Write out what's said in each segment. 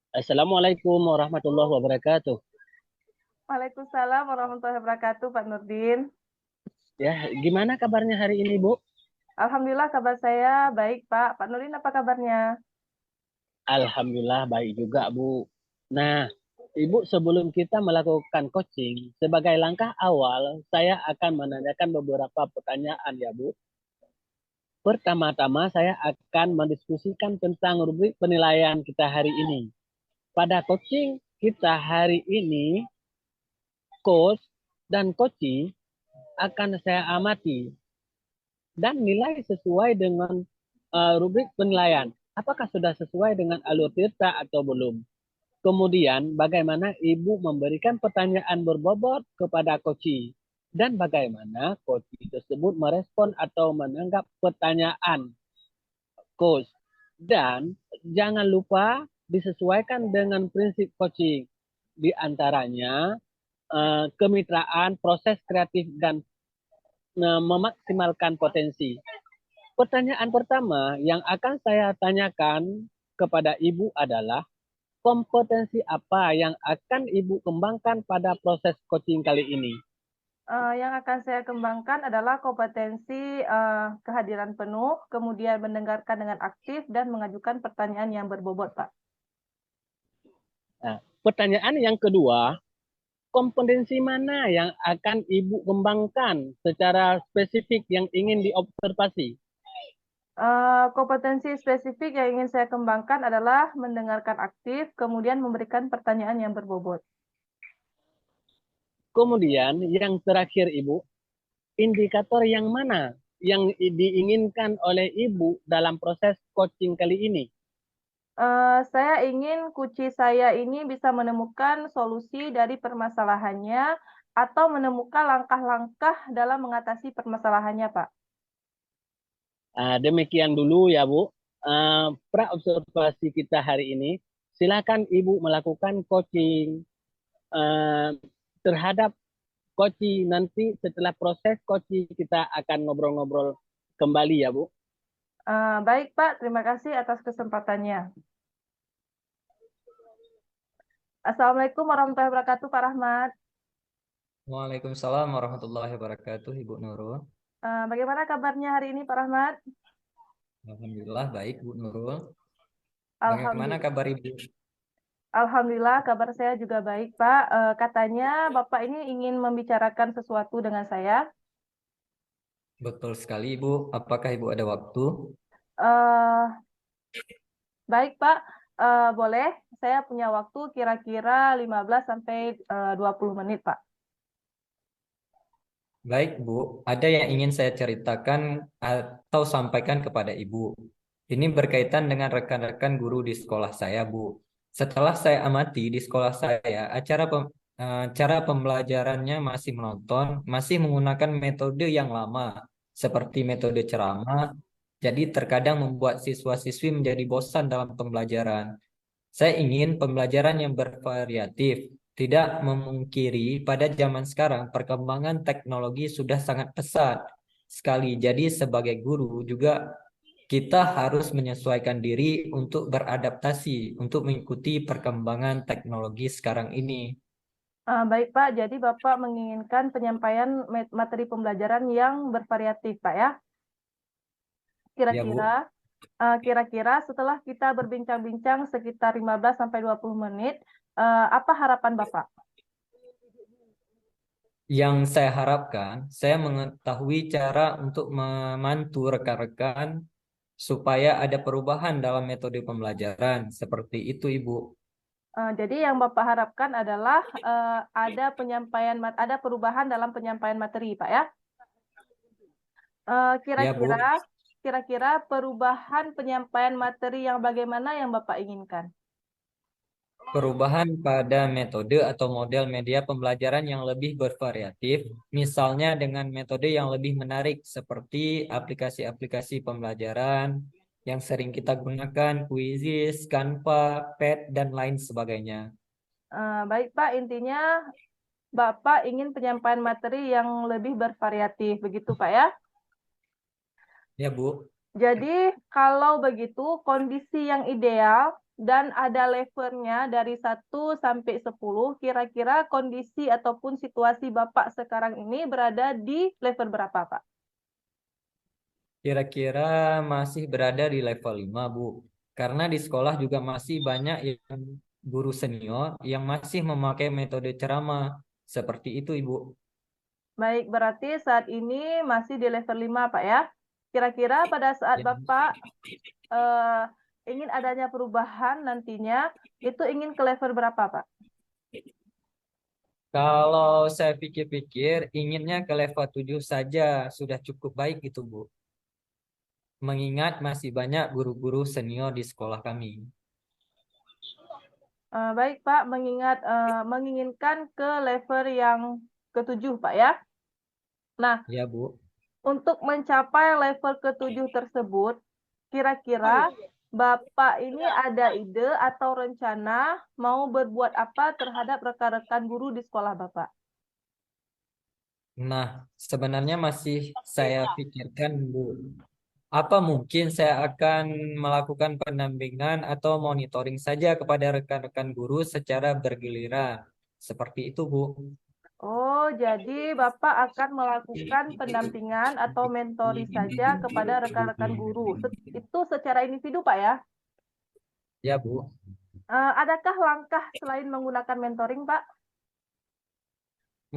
Assalamualaikum warahmatullahi wabarakatuh. Waalaikumsalam warahmatullahi wabarakatuh, Pak Nurdin. Ya, gimana kabarnya hari ini, Bu? Alhamdulillah kabar saya baik, Pak. Pak Nurdin apa kabarnya? Alhamdulillah baik juga, Bu. Nah, Ibu sebelum kita melakukan coaching, sebagai langkah awal, saya akan menanyakan beberapa pertanyaan ya, Bu. Pertama-tama saya akan mendiskusikan tentang rubrik penilaian kita hari ini. Pada coaching kita hari ini, coach dan coaching akan saya amati dan nilai sesuai dengan rubrik penilaian. Apakah sudah sesuai dengan alur tirta atau belum? Kemudian, bagaimana Ibu memberikan pertanyaan berbobot kepada koci dan bagaimana koci tersebut merespon atau menanggap pertanyaan coach. Dan jangan lupa disesuaikan dengan prinsip coaching. Di antaranya kemitraan, proses kreatif, dan memaksimalkan potensi. Pertanyaan pertama yang akan saya tanyakan kepada Ibu adalah kompetensi apa yang akan Ibu kembangkan pada proses coaching kali ini? Yang akan saya kembangkan adalah kompetensi kehadiran penuh, kemudian mendengarkan dengan aktif dan mengajukan pertanyaan yang berbobot, Pak. Nah, pertanyaan yang kedua, kompetensi mana yang akan Ibu kembangkan secara spesifik yang ingin diobservasi? Kompetensi spesifik yang ingin saya kembangkan adalah mendengarkan aktif, kemudian memberikan pertanyaan yang berbobot. Kemudian yang terakhir Ibu, indikator yang mana yang diinginkan oleh Ibu dalam proses coaching kali ini? Saya ingin kuci saya ini bisa menemukan solusi dari permasalahannya atau menemukan langkah-langkah dalam mengatasi permasalahannya, Pak. Demikian dulu ya Bu. Pra observasi kita hari ini. Silakan Ibu melakukan coaching uh, terhadap coaching nanti setelah proses coaching kita akan ngobrol-ngobrol kembali ya Bu. Baik, Pak. Terima kasih atas kesempatannya. Assalamualaikum warahmatullahi wabarakatuh, Pak Rahmat. Waalaikumsalam warahmatullahi wabarakatuh, Ibu Nurul. Bagaimana kabarnya hari ini, Pak Rahmat? Alhamdulillah baik, Bu Nurul. Bagaimana Alhamdulillah. kabar Ibu? Alhamdulillah, kabar saya juga baik, Pak. Katanya Bapak ini ingin membicarakan sesuatu dengan saya. Betul sekali, Ibu. Apakah Ibu ada waktu? Eh, Baik, Pak. Boleh. Saya punya waktu kira-kira 15 sampai 20 menit, Pak. Baik, Bu. Ada yang ingin saya ceritakan atau sampaikan kepada Ibu. Ini berkaitan dengan rekan-rekan guru di sekolah saya, Bu. Setelah saya amati di sekolah saya, cara pembelajarannya masih monoton, masih menggunakan metode yang lama, seperti metode ceramah. Jadi terkadang membuat siswa-siswi menjadi bosan dalam pembelajaran. Saya ingin pembelajaran yang bervariatif. Tidak memungkiri pada zaman sekarang perkembangan teknologi sudah sangat pesat sekali. Jadi sebagai guru juga kita harus menyesuaikan diri untuk beradaptasi, untuk mengikuti perkembangan teknologi sekarang ini. Baik, Pak. Jadi Bapak menginginkan penyampaian materi pembelajaran yang bervariatif, Pak ya. Ya, Kira-kira Bu. kira-kira setelah kita berbincang-bincang sekitar 15 sampai 20 menit, apa harapan Bapak? Yang saya harapkan, saya mengetahui cara untuk memantu rekan-rekan supaya ada perubahan dalam metode pembelajaran. Seperti itu, Ibu. Jadi yang Bapak harapkan adalah ada perubahan dalam penyampaian materi, Pak ya. Ya, Kira-kira Bu. kira-kira perubahan penyampaian materi yang bagaimana yang Bapak inginkan? Perubahan pada metode atau model media pembelajaran yang lebih bervariatif, misalnya dengan metode yang lebih menarik seperti aplikasi-aplikasi pembelajaran yang sering kita gunakan, Quizzes, Canva, Pad, dan lain sebagainya. Baik, Pak, intinya Bapak ingin penyampaian materi yang lebih bervariatif, begitu, Pak ya? Ya, Bu. Jadi, kalau begitu, kondisi yang ideal dan ada levelnya dari 1 sampai 10, kira-kira kondisi ataupun situasi Bapak sekarang ini berada di level berapa, Pak? Kira-kira masih berada di level 5, Bu. Karena di sekolah juga masih banyak yang guru senior yang masih memakai metode ceramah. Seperti itu, Ibu. Baik, berarti saat ini masih di level 5, Pak ya. Kira-kira pada saat Ya. Bapak ingin adanya perubahan nantinya, itu ingin ke level berapa, Pak? Kalau saya pikir-pikir, inginnya ke level 7 saja. Sudah cukup baik itu, Bu. Mengingat masih banyak guru-guru senior di sekolah kami. Baik, Pak, menginginkan ke level yang ke-7, Pak ya. Nah, Ya, Bu. untuk mencapai level ke-7 tersebut, kira-kira Bapak ini ada ide atau rencana mau berbuat apa terhadap rekan-rekan guru di sekolah Bapak? Nah, sebenarnya masih saya pikirkan, Bu. Apa mungkin saya akan melakukan pendampingan atau monitoring saja kepada rekan-rekan guru secara bergiliran. Seperti itu, Bu. Oh, jadi Bapak akan melakukan pendampingan atau mentori saja kepada rekan-rekan guru. Itu secara individu, Pak ya? Ya, Bu. Adakah langkah selain menggunakan mentoring, Pak?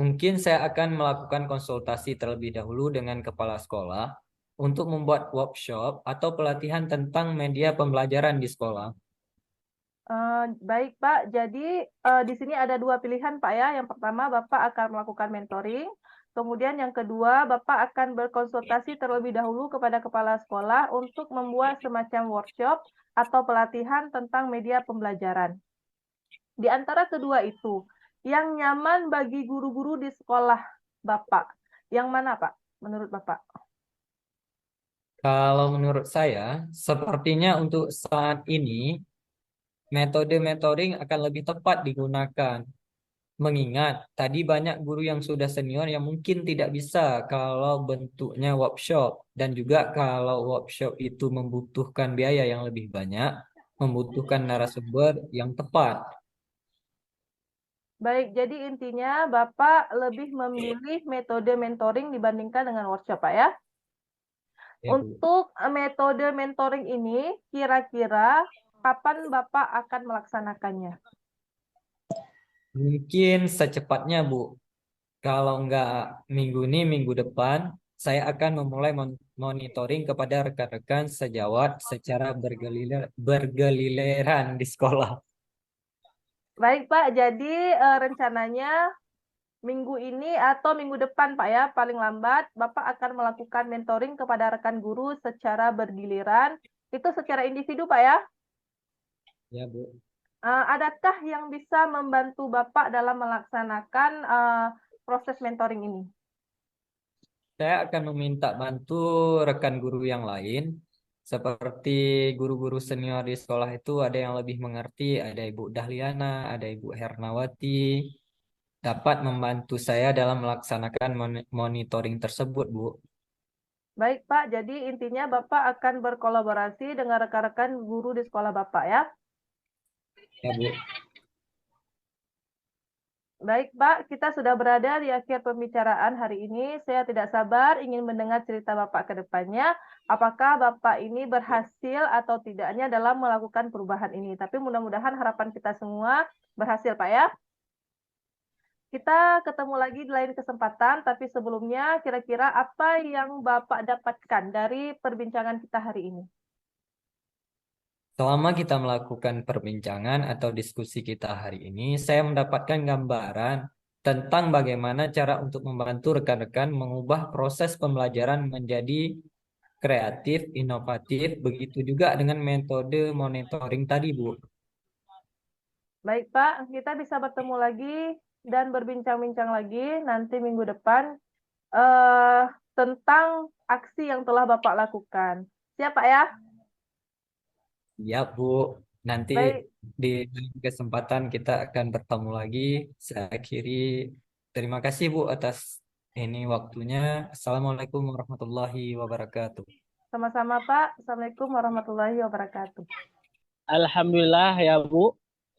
Mungkin saya akan melakukan konsultasi terlebih dahulu dengan kepala sekolah untuk membuat workshop atau pelatihan tentang media pembelajaran di sekolah. Baik, Pak. Jadi di sini ada dua pilihan, Pak ya. Yang pertama, Bapak akan melakukan mentoring. Kemudian yang kedua, Bapak akan berkonsultasi terlebih dahulu kepada kepala sekolah untuk membuat semacam workshop atau pelatihan tentang media pembelajaran. Di antara kedua itu, yang nyaman bagi guru-guru di sekolah Bapak, yang mana, Pak, menurut Bapak? Kalau menurut saya, sepertinya untuk saat ini, metode mentoring akan lebih tepat digunakan. Mengingat tadi banyak guru yang sudah senior yang mungkin tidak bisa kalau bentuknya workshop. Dan juga kalau workshop itu membutuhkan biaya yang lebih banyak, membutuhkan narasumber yang tepat. Baik, jadi intinya Bapak lebih memilih metode mentoring dibandingkan dengan workshop, Pak ya? Ya, Bu. Untuk metode mentoring ini, kira-kira kapan Bapak akan melaksanakannya? Mungkin secepatnya, Bu. Kalau nggak minggu ini, minggu depan, saya akan memulai monitoring kepada rekan-rekan sejawat secara bergiliran di sekolah. Baik, Pak. Jadi rencananya minggu ini atau minggu depan, Pak ya, paling lambat, Bapak akan melakukan mentoring kepada rekan guru secara bergiliran. Itu secara individu, Pak ya. Ya, Bu. Adakah yang bisa membantu Bapak dalam melaksanakan proses mentoring ini? Saya akan meminta bantu rekan guru yang lain, seperti guru-guru senior di sekolah itu ada yang lebih mengerti, ada Ibu Dahliana, ada Ibu Hernawati, dapat membantu saya dalam melaksanakan monitoring tersebut, Bu. Baik, Pak. Jadi intinya Bapak akan berkolaborasi dengan rekan-rekan guru di sekolah Bapak ya. Ya, Bu. Baik, Pak, kita sudah berada di akhir pembicaraan hari ini. Saya tidak sabar ingin mendengar cerita Bapak ke depannya. Apakah Bapak ini berhasil atau tidaknya dalam melakukan perubahan ini. Tapi mudah-mudahan harapan kita semua berhasil, Pak ya. Kita ketemu lagi di lain kesempatan, tapi sebelumnya kira-kira apa yang Bapak dapatkan dari perbincangan kita hari ini? Selama kita melakukan perbincangan atau diskusi kita hari ini, saya mendapatkan gambaran tentang bagaimana cara untuk membantu rekan-rekan mengubah proses pembelajaran menjadi kreatif, inovatif, begitu juga dengan metode monitoring tadi, Bu. Baik, Pak, kita bisa bertemu lagi dan berbincang-bincang lagi nanti minggu depan eh, tentang aksi yang telah Bapak lakukan. Siap, Pak ya? Ya, Bu. Nanti Baik, di lain kesempatan kita akan bertemu lagi. Saya akhiri. Terima kasih, Bu, atas ini waktunya. Assalamualaikum warahmatullahi wabarakatuh. sama-sama, Pak. Assalamualaikum warahmatullahi wabarakatuh. Alhamdulillah ya Bu,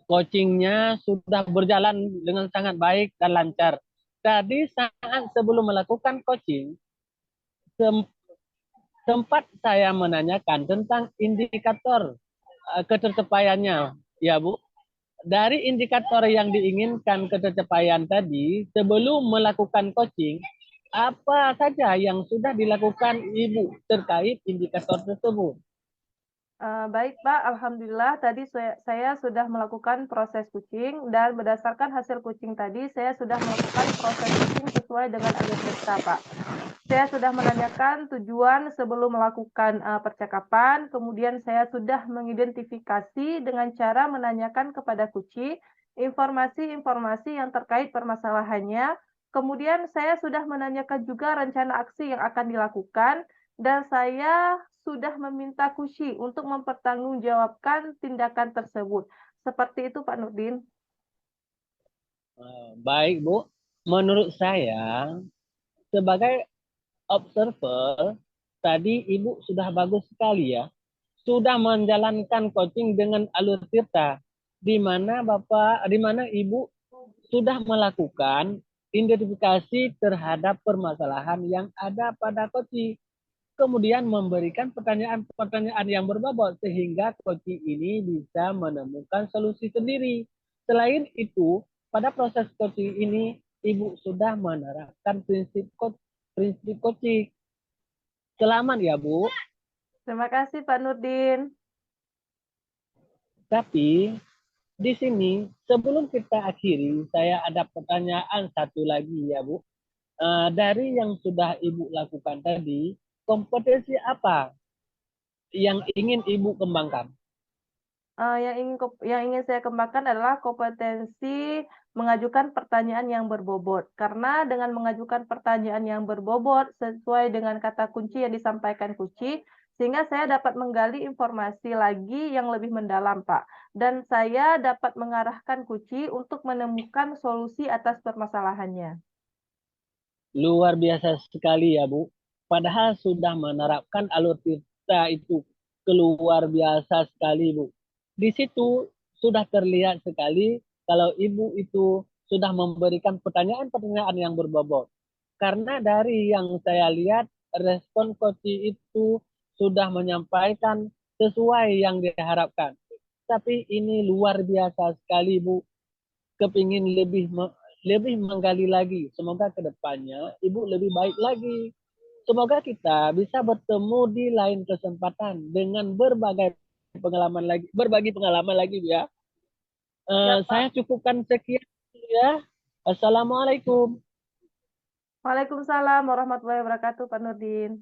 coachingnya sudah berjalan dengan sangat baik dan lancar. Tadi saat sebelum melakukan coaching, sem- sempat saya menanyakan tentang indikator ketercapaiannya, ya Bu. Dari indikator yang diinginkan ketercapaian tadi, sebelum melakukan coaching, apa saja yang sudah dilakukan Ibu terkait indikator tersebut? Baik Pak, Alhamdulillah tadi saya sudah melakukan proses kucing dan berdasarkan hasil kucing tadi saya sudah melakukan proses kucing sesuai dengan alur cerita Pak. Saya sudah menanyakan tujuan sebelum melakukan percakapan, kemudian saya sudah mengidentifikasi dengan cara menanyakan kepada kucing informasi-informasi yang terkait permasalahannya. Kemudian saya sudah menanyakan juga rencana aksi yang akan dilakukan dan saya sudah meminta Kushi untuk mempertanggungjawabkan tindakan tersebut. Seperti itu, Pak Nurdin. Baik Bu, menurut saya sebagai observer tadi Ibu sudah bagus sekali ya, sudah menjalankan coaching dengan alur cerita, di mana di mana Ibu sudah melakukan identifikasi terhadap permasalahan yang ada pada coaching. Kemudian memberikan pertanyaan-pertanyaan yang berbobot sehingga coaching ini bisa menemukan solusi sendiri. Selain itu, pada proses coaching ini Ibu sudah menerapkan prinsip coaching. Selamat ya Bu. Terima kasih, Pak Nurdin. Tapi di sini sebelum kita akhiri, saya ada pertanyaan satu lagi ya Bu. Dari yang sudah Ibu lakukan tadi, kompetensi apa yang ingin Ibu kembangkan? Yang ingin saya kembangkan adalah kompetensi mengajukan pertanyaan yang berbobot. Karena dengan mengajukan pertanyaan yang berbobot sesuai dengan kata kunci yang disampaikan kunci, sehingga saya dapat menggali informasi lagi yang lebih mendalam, Pak. Dan saya dapat mengarahkan kunci untuk menemukan solusi atas permasalahannya. Luar biasa sekali ya Bu. Padahal sudah menerapkan alur kita itu keluar biasa sekali Bu. Di situ sudah terlihat sekali kalau Ibu itu sudah memberikan pertanyaan-pertanyaan yang berbobot. Karena dari yang saya lihat respon coach itu sudah menyampaikan sesuai yang diharapkan. Tapi ini luar biasa sekali Bu. Kepingin lebih menggali lagi. Semoga kedepannya Ibu lebih baik lagi. Semoga kita bisa bertemu di lain kesempatan dengan berbagi pengalaman lagi ya. Ya, Saya Pak. cukupkan sekian ya. Assalamualaikum. Waalaikumsalam warahmatullahi wabarakatuh, Pak Nurdin.